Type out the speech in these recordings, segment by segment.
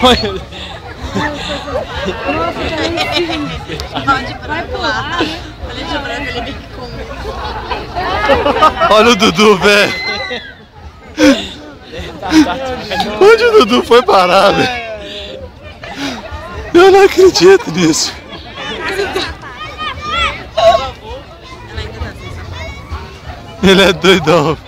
Vai pular. Olha o Dudu, velho. Onde o Dudu foi parar, velho? Eu não acredito nisso. Ele é doidão.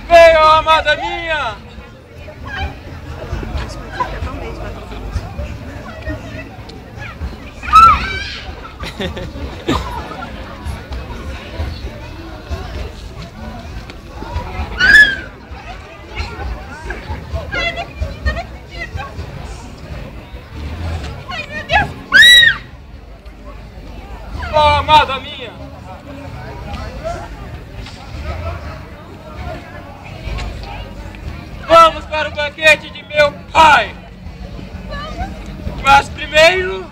Veio, amada minha! Oh, amada minha! Vamos para o banquete de meu pai! Mas primeiro...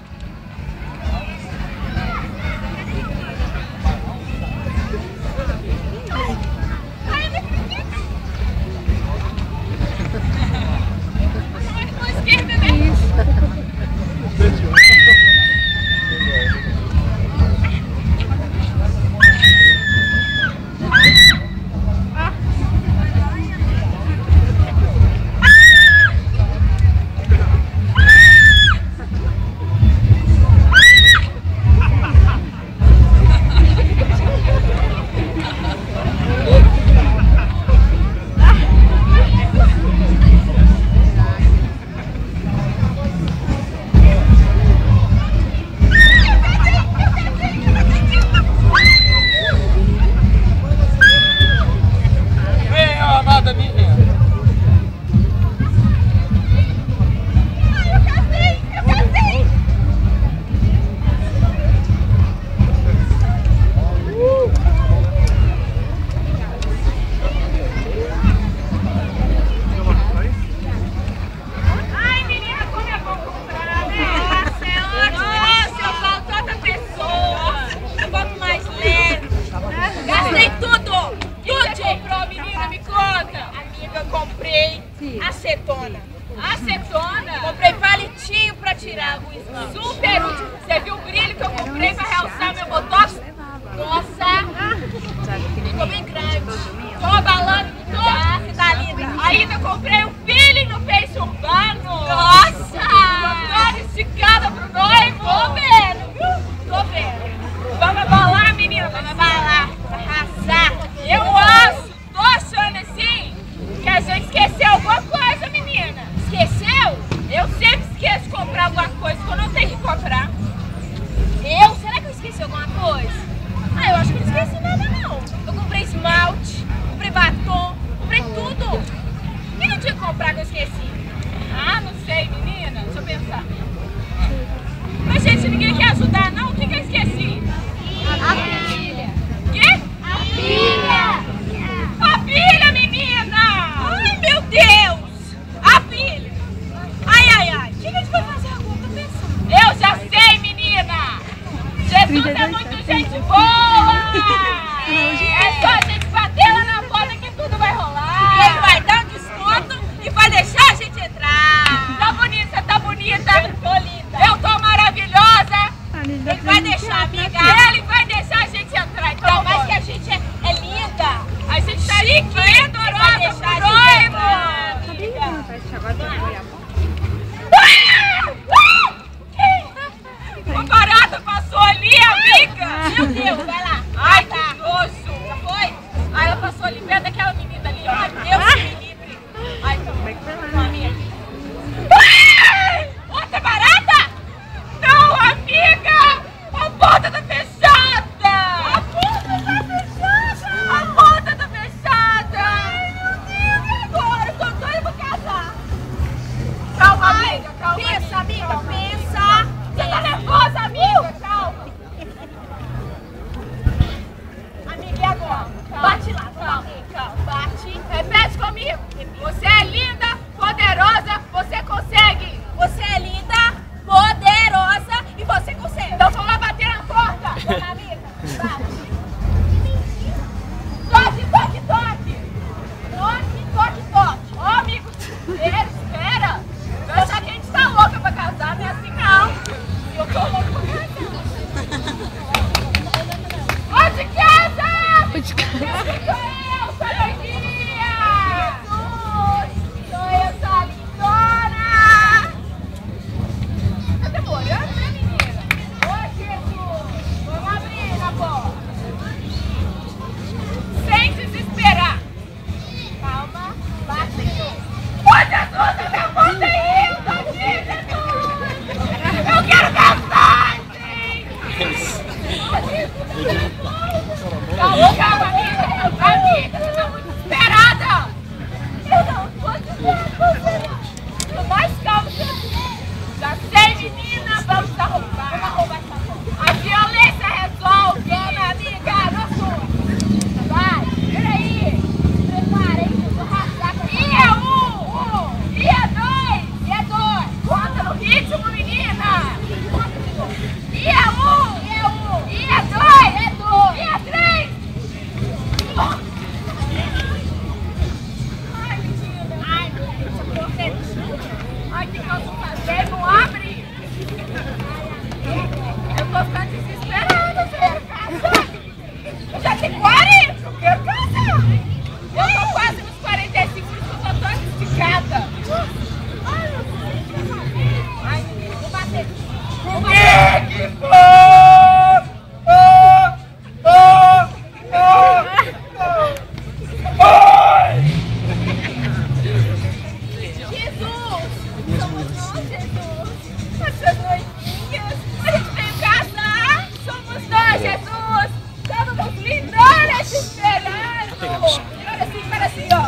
Acetona. Acetona? Comprei palitinho pra tirar o esmalte. Super útil. Você viu o brilho que eu comprei pra realçar meu botox? Nossa! Ficou bem grande. Tô abalando tudo. Você tá linda. Ainda comprei um peeling no Face Urbano. Nossa! Tô esticada pro noivo. Tô vendo, viu? Tô vendo. Vamos abalar, menina. Vamos abalar. Arrasar. Eu acho. Tô achando assim que a gente esqueceu alguma coisa, menina. Esqueceu? Eu sempre esqueço de comprar alguma coisa que eu não tenho que comprar. Eu? Será que eu esqueci alguma coisa? Ah, eu acho que não esqueci nada, não. Eu comprei esmalte, comprei batom, comprei tudo. O que eu tinha que comprar que eu esqueci?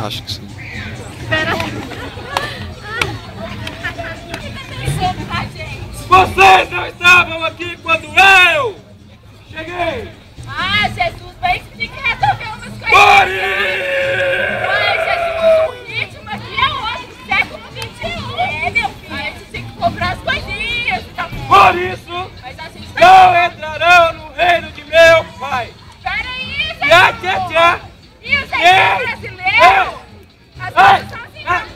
Acho que sim. Espera. Vocês não estavam aqui quando eu cheguei! Ah, Jesus, vem se resolver umas coisas. Pare! Ai, Jesus, o ritmo aqui é outro, século XXI. É, meu filho, a gente tem que comprar as coisinhas, tá bom? Por isso, Mas a gente não entrarão no reino de meu pai! Peraí, Jesus! Tchá, tchá, tchá! E o jeitinho brasileiro? As Ai! coisas são assim, Cara!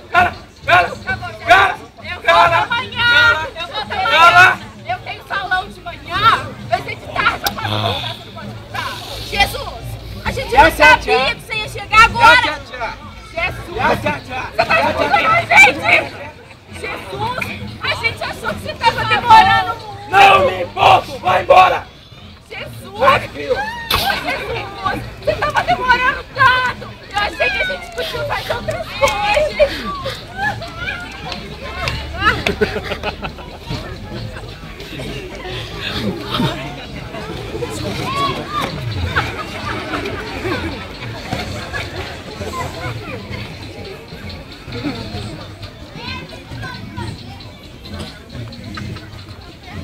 Cara! Tá bom, Jesus. Cara! Eu Cara! volto amanhã! Eu volto amanhã! Cara! Eu tenho salão de manhã, vai ser de tarde, eu posso voltar, você não pode voltar. Jesus, a gente não sabia que você ia chegar agora! Tchá, tchá, Jesus! tchá, tchá, tchá! Você tá escutando a gente? Jesus, a gente achou que você tava demorando muito! Não me importo! Vai embora! Jesus! Vai, filho! Jesus, você tava demorando tanto! Eu achei que a gente podia fazer outras coisas, Jesus!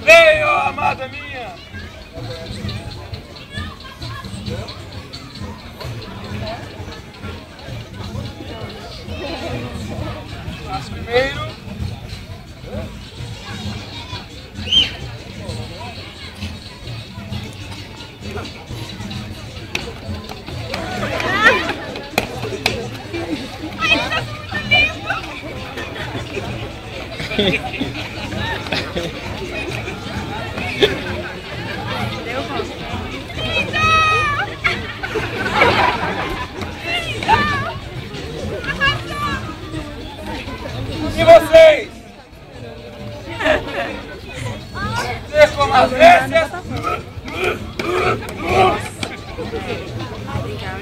Venha, ó, amada minha! Mas primeiro... E vocês? Vocês como as récias?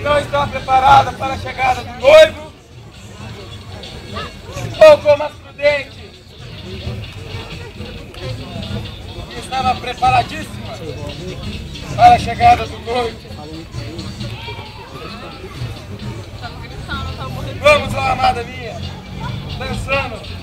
Não estão preparadas para a chegada do noivo? Ou como as prudentes? Que estava preparadíssima para a chegada do noivo? Vamos lá, amada minha, dançando.